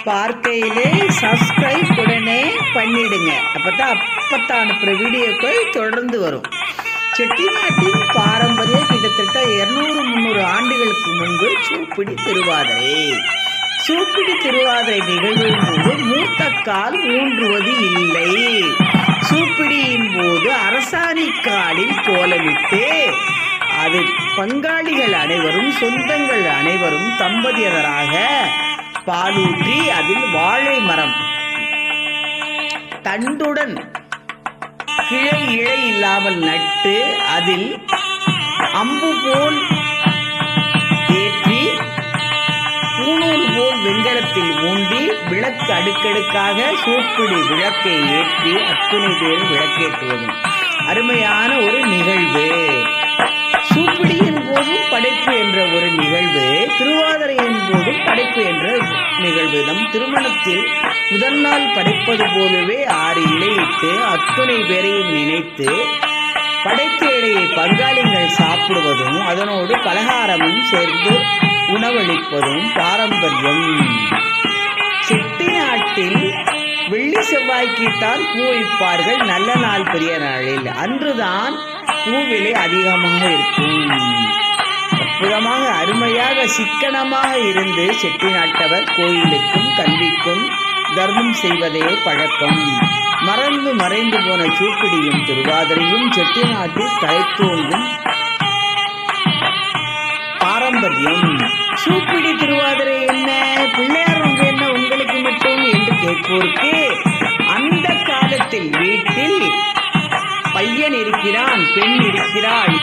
பார்க்கையிலே subscribe உடனே பண்ணிடுங்க. அப்பத்தான் அனுப்புகிற வீடியோக்கள் தொடர்ந்து வரும். செட்டிநாட்டின் பாரம்பரியம் கிட்டத்தட்ட 200-300 ஆண்டுகளுக்கு முன்பு சூப்பிடி திருவாதிரை. சூப்பிடி திருவாதிரை நிகழ்வின் போது மூத்த கால் ஊன்றுவது இல்லை. சூப்பிடியின் போது அரசாணி காலில் கோலமிட்டு அது பங்காளிகள் அனைவரும் சொந்தங்கள் அனைவரும் தம்பதியராக பாலூற்றி அதில் வாழை மரம் தண்டுடன் கிளை இழை இல்லாமல் நட்டு அதில் அம்பு போல் ஏற்றி பூணூல் போல் வெண்கலத்தில் ஊண்டி விளக்கு அடுக்கடுக்காக சூப்பிடி விளக்கை ஏற்றி அத்துணை பேர் விளக்கேற்றுவதும் அருமையான ஒரு நிகழ்வு. சூப்பிடியின் போதும் படைப்பு என்ற ஒரு நிகழ்வு, திருவாதிரையின் போதும் படைப்பு என்ற நிகழ்வு. நம் திருமணத்தில் முதல் நாள் படைப்பது போலவே 6 இலையிட்டு அத்துணை பேரையும் நினைத்து படைத்த இலையை பங்காளிகள் சாப்பிடுவதும் அதனோடு பலகாரமும் சேர்ந்து உணவளிப்பதும் பாரம்பரியம். செட்டிநாட்டில் வெள்ளி செவ்வாய்க்குத்தான் பூ வைப்பார்கள். நல்ல நாள் பெரிய நாளில் அன்றுதான் பூவிலை அதிகமாக இருக்கும். அற்புதமாக அருமையாக சிக்கனமாக இருந்து செட்டிநாட்டவர் கோயிலுக்கும் கல்விக்கும் தர்மம் செய்வதே பழக்கம். மறைந்து போன சூப்பிடியும் திருவாதிரையும் செட்டிநாட்டில் தலைத்தோங்கும் பாரம்பரியம். சூப்பிடி திருவாதிரை என்ன, பிள்ளையார் என்ன உங்களுக்கு மட்டும் என்று கேட்போருக்கு, அந்த காலத்தில் வீட்டில் பையன் இருக்கிறான், பெண் இருக்கிறாள்.